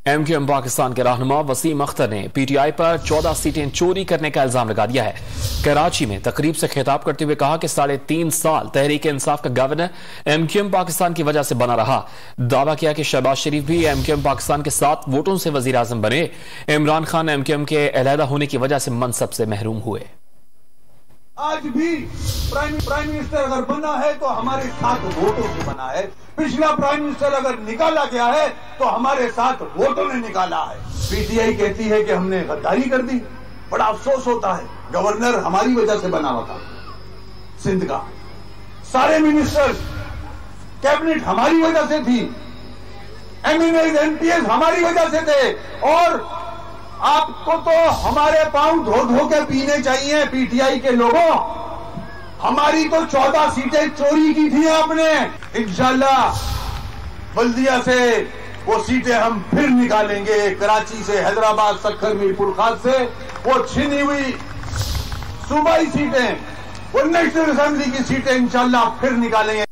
MQM Pakistan के रहनुमा वसीम अख्तर ने पीटीआई पर 14 सीटें चोरी करने का इल्जाम लगा दिया है। कराची में तकरीब से खिताब करते हुए कहा कि 3.5 साल तहरीक इंसाफ का गवर्नर एमक्यूएम पाकिस्तान की वजह से बना रहा। दावा किया कि शहबाज शरीफ भी एमक्यूएम पाकिस्तान के 7 वोटों से वजीर आजम बने। इमरान खान एमक्यूएम के अलहदा होने की वजह से मनसब से महरूम हुए। आज भी प्राइम मिनिस्टर अगर बना है तो हमारे 7 वोटों से बना है। पिछला प्राइम मिनिस्टर अगर निकाला गया है तो हमारे 7 वोटों ने निकाला है। पीटीआई कहती है कि हमने गद्दारी कर दी। बड़ा अफसोस होता है, गवर्नर हमारी वजह से बना हुआ था सिंध का, सारे मिनिस्टर्स कैबिनेट हमारी वजह से थी, एमएनएस एमपीएस हमारी वजह से थे। और आपको तो हमारे पांव धो धो के पीने चाहिए पीटीआई के लोगों। हमारी तो 14 सीटें चोरी की थी आपने। इंशाल्लाह बल्दिया से वो सीटें हम फिर निकालेंगे। कराची से, हैदराबाद, सक्खर, मीरपुर खास से वो छिनी हुई सूबाई सीटें, वो नेशनल असेंबली की सीटें इंशाल्लाह फिर निकालेंगे।